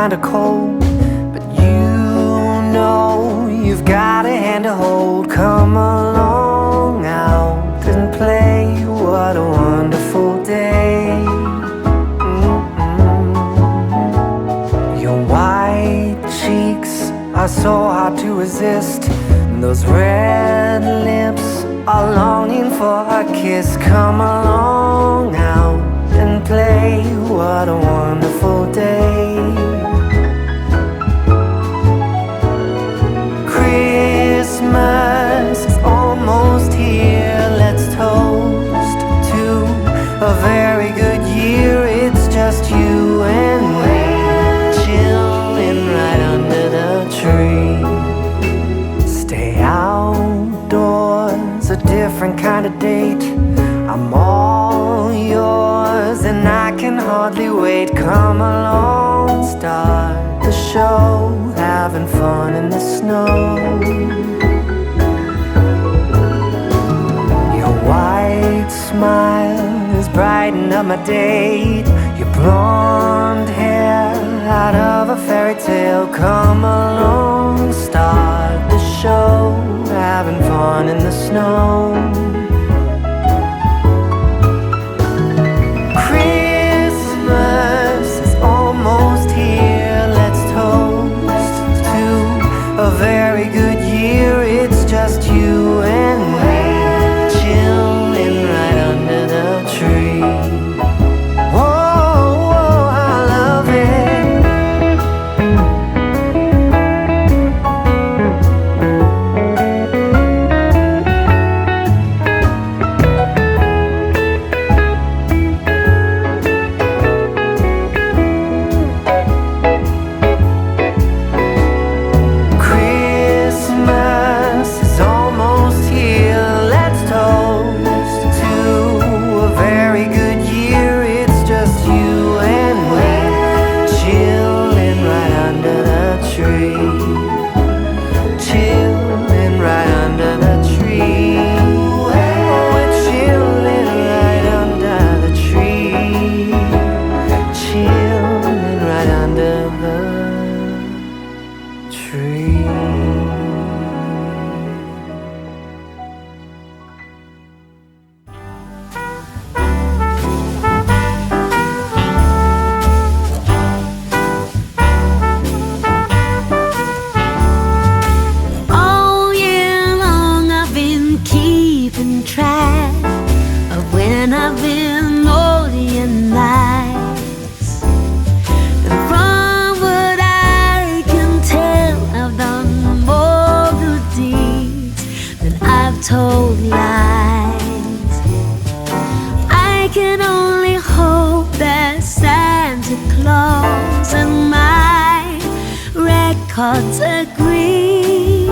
kinda cold, but you know you've got a hand to hold. Come along out and play, what a wonderful day. Your white cheeks are so hard to resist, and those red lips are longing for a kiss. Come along out and play, what a wonderful day. Christmas is almost here, let's toast to a very good year. It's just you and me, chilling right under the tree. Stay outdoors, a different kind of date. I'm all yours and I can hardly wait. Come along, start the show, having fun in the snow. Your white smile is brightening up my date. Your blonde hair out of a fairy tale. Come along, start the show, having fun in the snow. Christmas is almost here, let's toast to a very good year. It's just you and me, chilling right under the tree. Whoa, I love it. Christmas is almost here, let's toast to a very good year. It's just you and me, chilling right under the tree. Chilling right under the tree. We're chilling right under the tree. Chilling right under the tree. All year long I've been keeping track of when I've been naughty and nice. And from what I can tell, I've done more good deeds than I've told lies. I can only hope that Santa Claus and my records agree.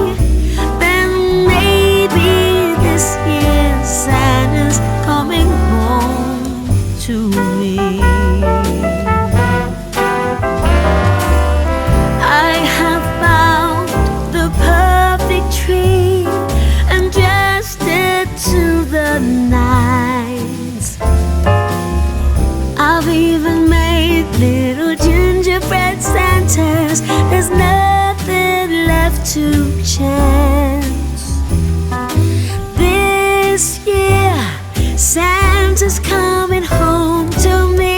Then maybe this year Santa's coming home to me. I have found the perfect tree and dressed it to the nines. I've even made little gingerbread Santas. There's nothing left to chance. This year, Santa's coming home to me.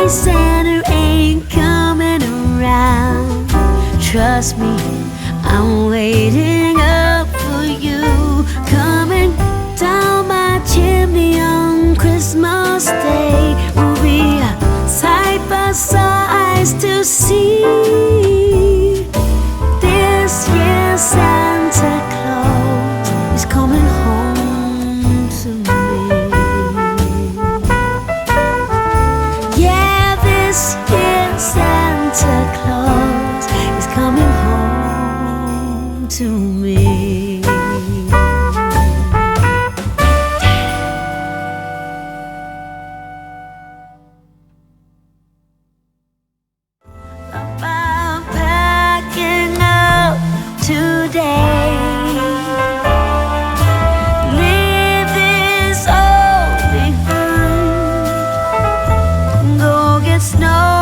Santa ain't coming around. Trust me, I'm waiting up for you, coming down to me. About packing up today, leave this all behind, go get snow